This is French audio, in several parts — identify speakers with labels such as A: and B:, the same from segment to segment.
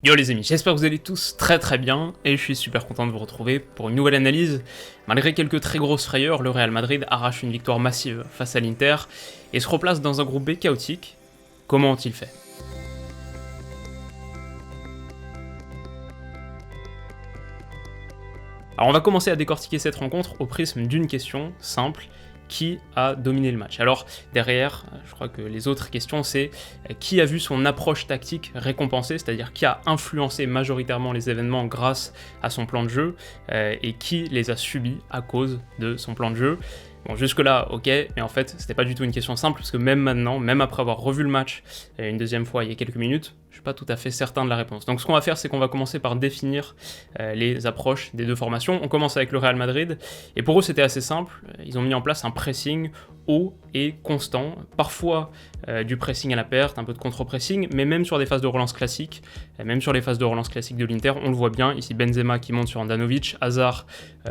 A: Yo les amis, j'espère que vous allez tous très bien et je suis super content de vous retrouver pour une nouvelle analyse. Malgré quelques très grosses frayeurs, le Real Madrid arrache une victoire massive face à l'Inter et se replace dans un groupe B chaotique. Comment ont-ils fait? Alors on va commencer à décortiquer cette rencontre au prisme d'une question simple. Qui a dominé le match? Alors derrière, je crois que les autres questions c'est qui a vu son approche tactique récompensée, c'est-à-dire qui a influencé majoritairement les événements grâce à son plan de jeu et qui les a subis à cause de son plan de jeu. Bon, jusque-là, ok, mais en fait, c'était pas du tout une question simple, parce que même maintenant, même après avoir revu le match une deuxième fois il y a quelques minutes, je suis pas tout à fait certain de la réponse. Donc ce qu'on va faire, c'est qu'on va commencer par définir les approches des deux formations. On commence avec le Real Madrid, et pour eux c'était assez simple, ils ont mis en place un pressing haut et constant, parfois du pressing à la perte, un peu de contre-pressing, mais même sur des phases de relance classiques, même sur les phases de relance classiques de l'Inter, on le voit bien, ici Benzema qui monte sur Handanovic, Hazard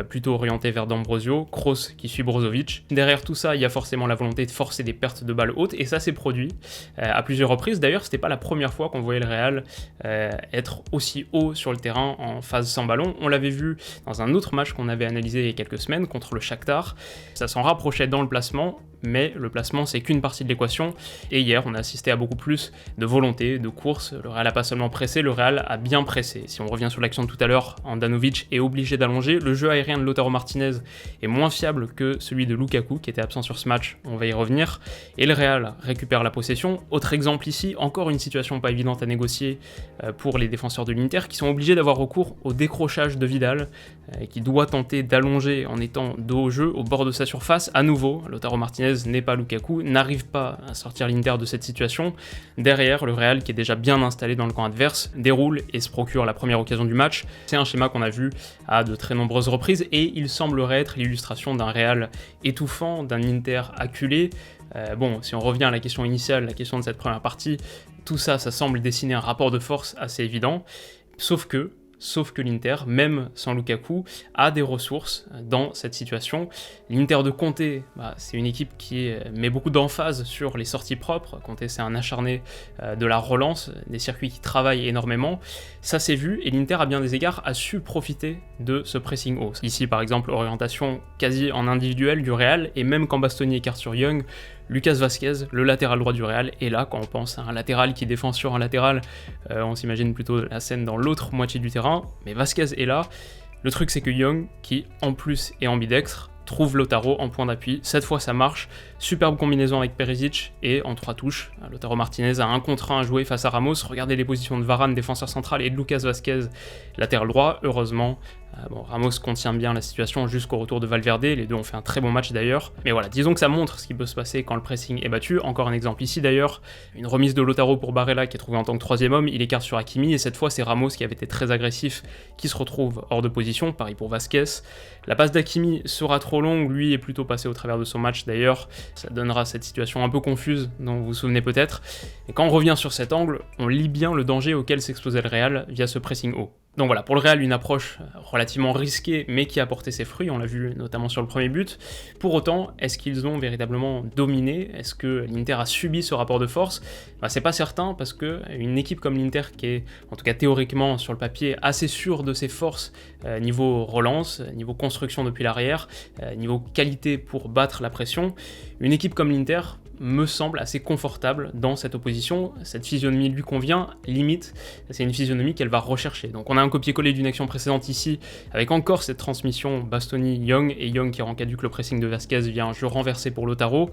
A: plutôt orienté vers D'Ambrosio, Kroos qui suit Brozovic. Derrière tout ça, il y a forcément la volonté de forcer des pertes de balles hautes, et ça s'est produit à plusieurs reprises. D'ailleurs, c'était pas la première fois qu'on voyait le Real être aussi haut sur le terrain en phase sans ballon. On l'avait vu dans un autre match qu'on avait analysé il y a quelques semaines contre le Shakhtar. Ça s'en rapprochait dans le placement, mais le placement c'est qu'une partie de l'équation, et hier on a assisté à beaucoup plus de volonté, de course. Le Real a pas seulement pressé, le Real a bien pressé. Si on revient sur l'action de tout à l'heure, Handanovic est obligé d'allonger, le jeu aérien de Lautaro Martinez est moins fiable que celui de Lukaku qui était absent sur ce match, on va y revenir, et le Real récupère la possession. Autre exemple ici, encore une situation pas évidente à négocier pour les défenseurs de l'Inter qui sont obligés d'avoir recours au décrochage de Vidal qui doit tenter d'allonger en étant dos au jeu, au bord de sa surface. À nouveau, Lautaro Martinez n'est pas Lukaku, n'arrive pas à sortir l'Inter de cette situation. Derrière, le Real, qui est déjà bien installé dans le camp adverse, déroule et se procure la première occasion du match. C'est un schéma qu'on a vu à de très nombreuses reprises et il semblerait être l'illustration d'un Real étouffant, d'un Inter acculé. Bon, si on revient à la question initiale, la question de cette première partie, tout ça, ça semble dessiner un rapport de force assez évident, sauf que l'Inter, même sans Lukaku, a des ressources dans cette situation. L'Inter de Conte, c'est une équipe qui met beaucoup d'emphase sur les sorties propres. Conte, c'est un acharné de la relance, des circuits qui travaillent énormément. Ça s'est vu, et l'Inter, à bien des égards, a su profiter de ce pressing haut. Ici, par exemple, orientation quasi en individuel du Real, et même quand Bastoni écarte sur Young, Lucas Vazquez, le latéral droit du Real, est là. Quand on pense à un latéral qui défend sur un latéral, on s'imagine plutôt la scène dans l'autre moitié du terrain, mais Vazquez est là. Le truc c'est que Young, qui en plus est ambidextre, trouve Lautaro en point d'appui. Cette fois ça marche, superbe combinaison avec Perisic, et en 3 touches, Lautaro Martinez a 1 contre 1 à jouer face à Ramos. Regardez les positions de Varane, défenseur central, et de Lucas Vazquez, latéral droit. Heureusement, Ramos contient bien la situation jusqu'au retour de Valverde, les deux ont fait un très bon match d'ailleurs. Mais voilà, disons que ça montre ce qui peut se passer quand le pressing est battu. Encore un exemple ici d'ailleurs, une remise de Lautaro pour Barella qui est trouvé en tant que 3e homme, il écarte sur Hakimi, et cette fois c'est Ramos qui avait été très agressif qui se retrouve hors de position, pareil pour Vazquez. La passe d'Hakimi sera trop longue, lui est plutôt passé au travers de son match d'ailleurs, ça donnera cette situation un peu confuse dont vous vous souvenez peut-être. Et quand on revient sur cet angle, on lit bien le danger auquel s'exposait le Real via ce pressing haut. Donc voilà, pour le Real, une approche relativement risquée, mais qui a porté ses fruits, on l'a vu notamment sur le premier but. Pour autant, est-ce qu'ils ont véritablement dominé? Est-ce que l'Inter a subi ce rapport de force? C'est pas certain, parce qu'une équipe comme l'Inter, qui est, en tout cas théoriquement, sur le papier, assez sûre de ses forces, niveau relance, niveau construction depuis l'arrière, niveau qualité pour battre la pression, une équipe comme l'Inter me semble assez confortable dans cette opposition. Cette physionomie lui convient, limite, c'est une physionomie qu'elle va rechercher. Donc on a un copier-coller d'une action précédente ici, avec encore cette transmission Bastoni-Young, et Young qui rend caduque le pressing de Vazquez via un jeu renversé pour Lautaro.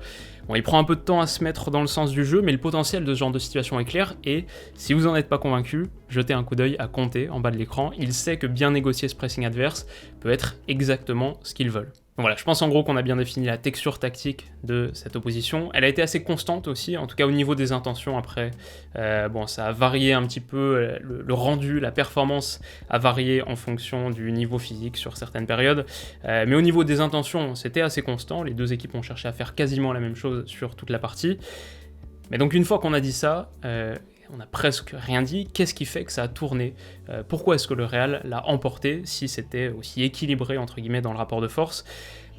A: Bon, il prend un peu de temps à se mettre dans le sens du jeu, mais le potentiel de ce genre de situation est clair, et si vous en êtes pas convaincu, jetez un coup d'œil à Conte en bas de l'écran, il sait que bien négocier ce pressing adverse peut être exactement ce qu'ils veulent. Donc voilà, je pense en gros qu'on a bien défini la texture tactique de cette opposition. Elle a été assez constante aussi, en tout cas au niveau des intentions. Après, ça a varié un petit peu, le rendu, la performance a varié en fonction du niveau physique sur certaines périodes. Mais au niveau des intentions, c'était assez constant. Les deux équipes ont cherché à faire quasiment la même chose sur toute la partie. Mais donc une fois qu'on a dit ça, on n'a presque rien dit. Qu'est-ce qui fait que ça a tourné? Pourquoi est-ce que le Real l'a emporté si c'était aussi équilibré entre guillemets dans le rapport de force?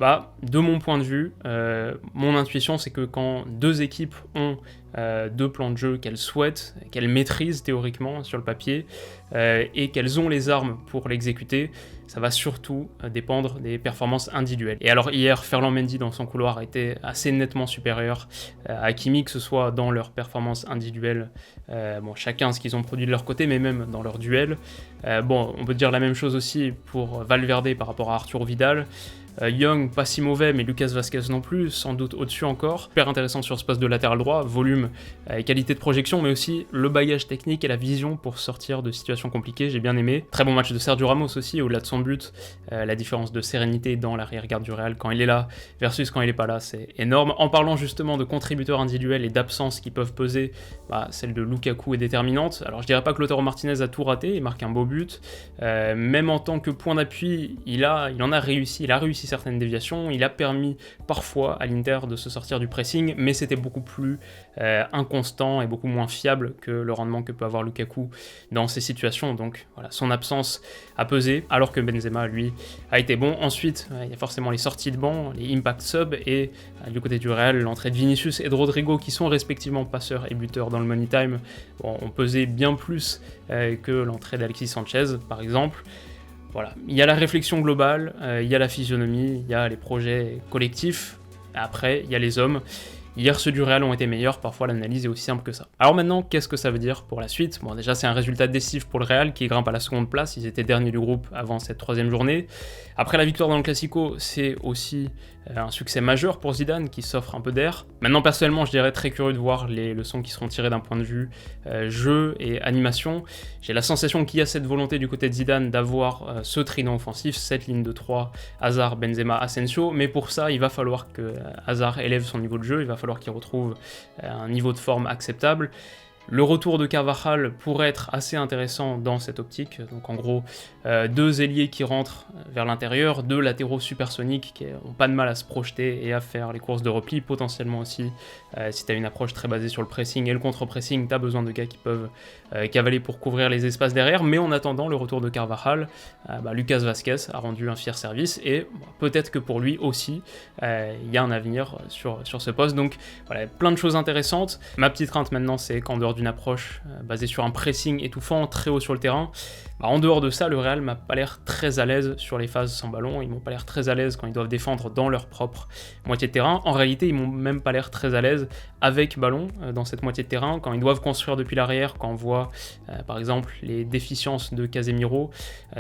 A: De mon point de vue, mon intuition c'est que quand deux équipes ont deux plans de jeu qu'elles souhaitent, qu'elles maîtrisent théoriquement sur le papier, et qu'elles ont les armes pour l'exécuter. Ça va surtout dépendre des performances individuelles. Et alors hier, Ferland Mendy dans son couloir était assez nettement supérieur à Hakimi, que ce soit dans leurs performances individuelles, chacun ce qu'ils ont produit de leur côté, mais même dans leur duel. On peut dire la même chose aussi pour Valverde par rapport à Arturo Vidal. Young, pas si mauvais, mais Lucas Vazquez non plus, sans doute au-dessus encore. Super intéressant sur ce poste de latéral droit, volume et qualité de projection, mais aussi le bagage technique et la vision pour sortir de situations compliquées, j'ai bien aimé. Très bon match de Sergio Ramos aussi, au-delà de son but. La différence de sérénité dans l'arrière-garde du Real quand il est là versus quand il n'est pas là, c'est énorme. En parlant justement de contributeurs individuels et d'absences qui peuvent peser, celle de Lukaku est déterminante. Alors je dirais pas que Lautaro Martinez a tout raté, il marque un beau but. Même en tant que point d'appui, il en a réussi certaines déviations, il a permis parfois à l'Inter de se sortir du pressing, mais c'était beaucoup plus inconstant et beaucoup moins fiable que le rendement que peut avoir Lukaku dans ces situations, donc voilà, son absence a pesé, alors que Benzema, lui, a été bon. Ensuite, il y a forcément les sorties de banc, les impact subs, et du côté du Real, l'entrée de Vinicius et de Rodrigo, qui sont respectivement passeurs et buteurs dans le Money Time, ont pesé bien plus que l'entrée d'Alexis Sanchez, par exemple. Voilà, il y a la réflexion globale, il y a la physionomie, il y a les projets collectifs, après il y a les hommes. Hier, ceux du Real ont été meilleurs, parfois l'analyse est aussi simple que ça. Alors maintenant, qu'est-ce que ça veut dire pour la suite ? Bon, déjà, c'est un résultat décisif pour le Real qui grimpe à la seconde place, ils étaient derniers du groupe avant cette troisième journée. Après la victoire dans le Classico, c'est aussi un succès majeur pour Zidane qui s'offre un peu d'air. Maintenant, personnellement, je dirais très curieux de voir les leçons qui seront tirées d'un point de vue jeu et animation. J'ai la sensation qu'il y a cette volonté du côté de Zidane d'avoir ce trident offensif, cette ligne de 3, Hazard, Benzema, Asensio, mais pour ça, il va falloir que Hazard élève son niveau de jeu, il va falloir qu'il retrouve un niveau de forme acceptable. Le retour de Carvajal pourrait être assez intéressant dans cette optique, donc en gros deux ailiers qui rentrent vers l'intérieur, deux latéraux supersoniques qui n'ont pas de mal à se projeter et à faire les courses de repli, potentiellement aussi si tu as une approche très basée sur le pressing et le contre-pressing, tu as besoin de gars qui peuvent cavaler pour couvrir les espaces derrière, mais en attendant le retour de Carvajal, Lucas Vazquez a rendu un fier service et peut-être que pour lui aussi il y a un avenir sur ce poste, donc voilà, plein de choses intéressantes. Ma petite crainte maintenant, c'est qu'en dehors d'une approche basée sur un pressing étouffant, très haut sur le terrain, en dehors de ça, le Real m'a pas l'air très à l'aise sur les phases sans ballon, ils m'ont pas l'air très à l'aise quand ils doivent défendre dans leur propre moitié de terrain. En réalité, ils m'ont même pas l'air très à l'aise avec ballon dans cette moitié de terrain, quand ils doivent construire depuis l'arrière, quand on voit par exemple les déficiences de Casemiro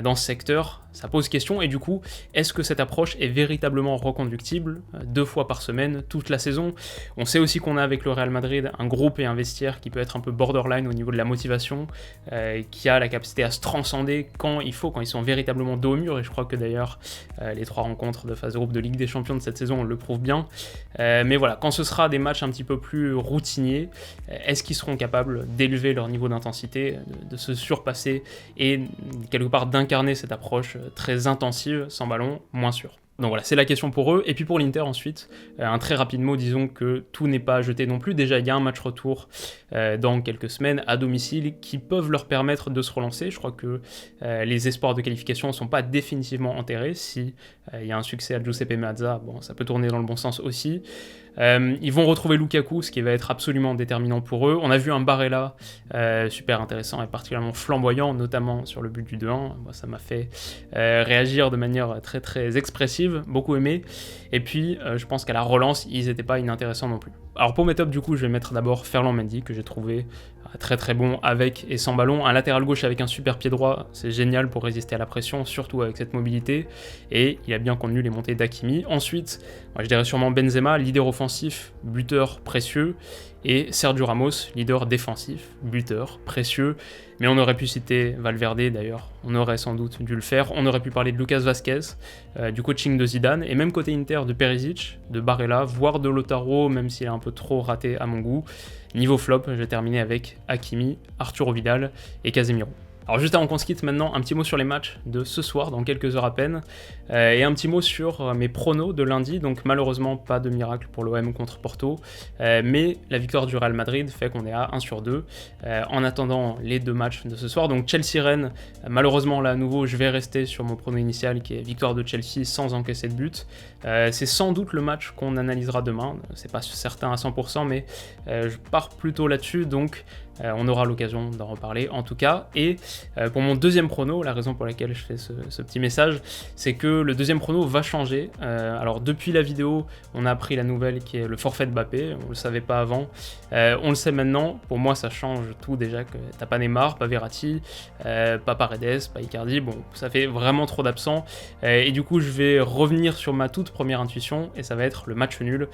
A: dans ce secteur, ça pose question, et du coup, est-ce que cette approche est véritablement reconductible 2 fois par semaine, toute la saison ? On sait aussi qu'on a avec le Real Madrid un groupe et un vestiaire qui peut être un peu borderline au niveau de la motivation, qui a la capacité à se transcender quand il faut, quand ils sont véritablement dos au mur, et je crois que d'ailleurs les 3 rencontres de phase de groupe de Ligue des Champions de cette saison le prouvent bien. Mais voilà, quand ce sera des matchs un petit peu plus routiniers, est-ce qu'ils seront capables d'élever leur niveau d'intensité, de se surpasser et quelque part d'incarner cette approche très intensive sans ballon, moins sûr. Donc voilà, c'est la question pour eux. Et puis pour l'Inter ensuite, un très rapide mot, disons que tout n'est pas jeté non plus. Déjà, il y a un match retour dans quelques semaines à domicile qui peuvent leur permettre de se relancer. Je crois que les espoirs de qualification ne sont pas définitivement enterrés. Si il y a un succès à Giuseppe Meazza, bon, ça peut tourner dans le bon sens aussi. Ils vont retrouver Lukaku, ce qui va être absolument déterminant pour eux. On a vu un Barella super intéressant et particulièrement flamboyant, notamment sur le but du 2-1. Moi, ça m'a fait réagir de manière très très expressive, beaucoup aimé. Et puis, je pense qu'à la relance, ils n'étaient pas inintéressants non plus. Alors pour mes tops, du coup, je vais mettre d'abord Ferland Mendy, que j'ai trouvé très très bon avec et sans ballon. Un latéral gauche avec un super pied droit, c'est génial pour résister à la pression, surtout avec cette mobilité. Et il a bien contenu les montées d'Hakimi. Ensuite, moi, je dirais sûrement Benzema, leader offensif, buteur précieux. Et Sergio Ramos, leader défensif, buteur précieux. Mais on aurait pu citer Valverde d'ailleurs, on aurait sans doute dû le faire. On aurait pu parler de Lucas Vazquez, du coaching de Zidane, et même côté Inter de Perisic, de Barella, voire de Lautaro, même s'il est un peu trop raté à mon goût. Niveau flop, j'ai terminé avec Hakimi, Arturo Vidal et Casemiro. Alors juste avant qu'on se quitte maintenant, un petit mot sur les matchs de ce soir, dans quelques heures à peine, et un petit mot sur mes pronos de lundi. Donc malheureusement pas de miracle pour l'OM contre Porto, mais la victoire du Real Madrid fait qu'on est à 1 sur 2. En attendant les deux matchs de ce soir, donc Chelsea-Rennes, malheureusement là à nouveau je vais rester sur mon prono initial qui est victoire de Chelsea sans encaisser de but. C'est sans doute le match qu'on analysera demain, c'est pas certain à 100%, mais je pars plutôt là-dessus, donc on aura l'occasion d'en reparler en tout cas. Et pour mon deuxième prono, la raison pour laquelle je fais ce petit message, c'est que le deuxième prono va changer. Alors depuis la vidéo, on a appris la nouvelle qui est le forfait de Mbappé, on le savait pas avant, on le sait maintenant. Pour moi ça change tout déjà, que t'as pas Neymar, pas Verratti, pas Paredes, pas Icardi, bon ça fait vraiment trop d'absents, et du coup je vais revenir sur ma toute première intuition, et ça va être le match nul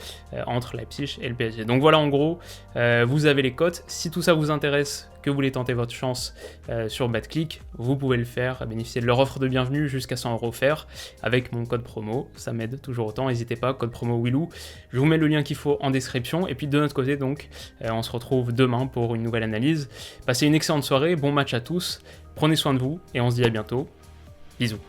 A: entre Leipzig et le PSG. Donc voilà, en gros, vous avez les cotes. Si tout ça vous intéresse, que vous voulez tenter votre chance sur BetClick, vous pouvez le faire, bénéficier de leur offre de bienvenue jusqu'à 100 € offerts avec mon code promo, ça m'aide toujours autant, n'hésitez pas, code promo Willou, je vous mets le lien qu'il faut en description. Et puis de notre côté donc, on se retrouve demain pour une nouvelle analyse. Passez une excellente soirée, bon match à tous, prenez soin de vous et on se dit à bientôt, bisous.